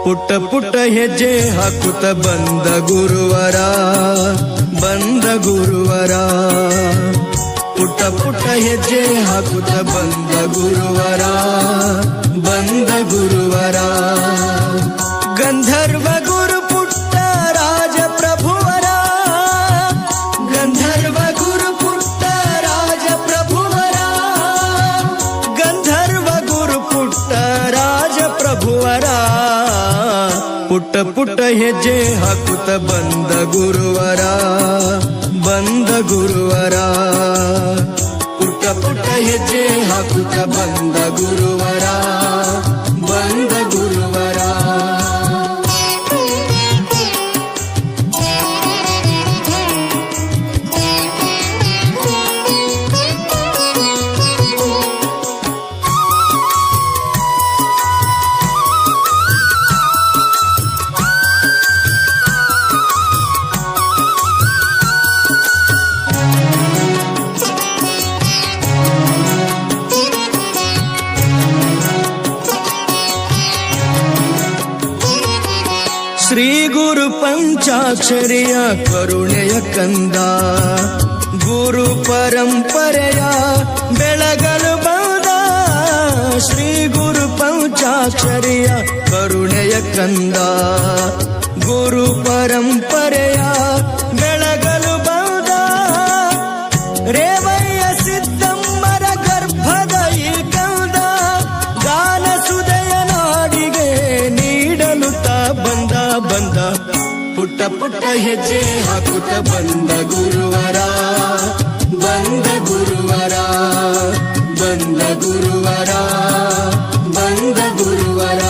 ಪುಟ್ಟ ಪುಟ್ಟ ಹೆಜ್ಜೆ ಹಾಕುತ್ತ ಬಂದ ಗುರುವರ, ಬಂದ ಗುರುವರ. ಪುಟ್ಟ ಪುಟ್ಟ ಹೆಜ್ಜೆ ಹಾಕುತ್ತ ಬಂದ ಗುರುವರ, ಬಂದ ಗುರುವರ. ಗಂಧರ್ವ ಗುರು ಪುಟ್ಟ ರಾಜ ಪ್ರಭುವರ, ಗಂಧರ್ವ ಗುರು ಪುಟ್ಟ ರಾಜ ಪ್ರಭುವರ, ಗಂಧರ್ವ ಗುರು ಪುಟ್ಟ ರಾಜ ಪ್ರಭುವರ. ಪುಟ್ಟ ಪುಟ್ಟ ಹೆಜ್ಜೆ ಹಾಕುತ್ತ ಬಂದ ಗುರುವರ, ಬಂದ ಗುರುವರ. ಪುಟ್ಟ ಪುಟ್ಟ ಹೆಜ್ಜೆ ಹಾಕುತ್ತ ಬಂದ ಗುರುವರ, ಬಂದ ಗುರುವರ. ಶ್ರೀ ಗುರು ಪಂಚಾಕ್ಷರಿಯ ಕರುಣೆಯ ಕಂದ, ಗುರು ಪರಂಪರೆಯ ಬೆಳಗಲು ಬಂದ. ಶ್ರೀ ಗುರು ಪಂಚಾಕ್ಷರಿಯ ಕರುಣೆಯ ಕಂದ, ಗುರು ಪರಂಪರೆಯ ಬೆಳಗಲು ಬಂದ. ರೇವಯ್ಯ ಸಿದ್ದಮ್ಮರ ಗರ್ಭದ ಈ ಕಂದ, ಗಾನ ಸುದಯ ನಾಡಿಗೆ ನೀಡಲು ತಾ ಬಂದ ಬಂದ. ಪುಟ್ಟ ಪುಟ್ಟ ಹೆಜ್ಜೆ ಹಾಕುತ್ತ ಬಂದ ಗುರುವರ, ಬಂದ ಗುರುವರ, ಬಂದ ಗುರುವರ, ಬಂದ ಗುರುವರ.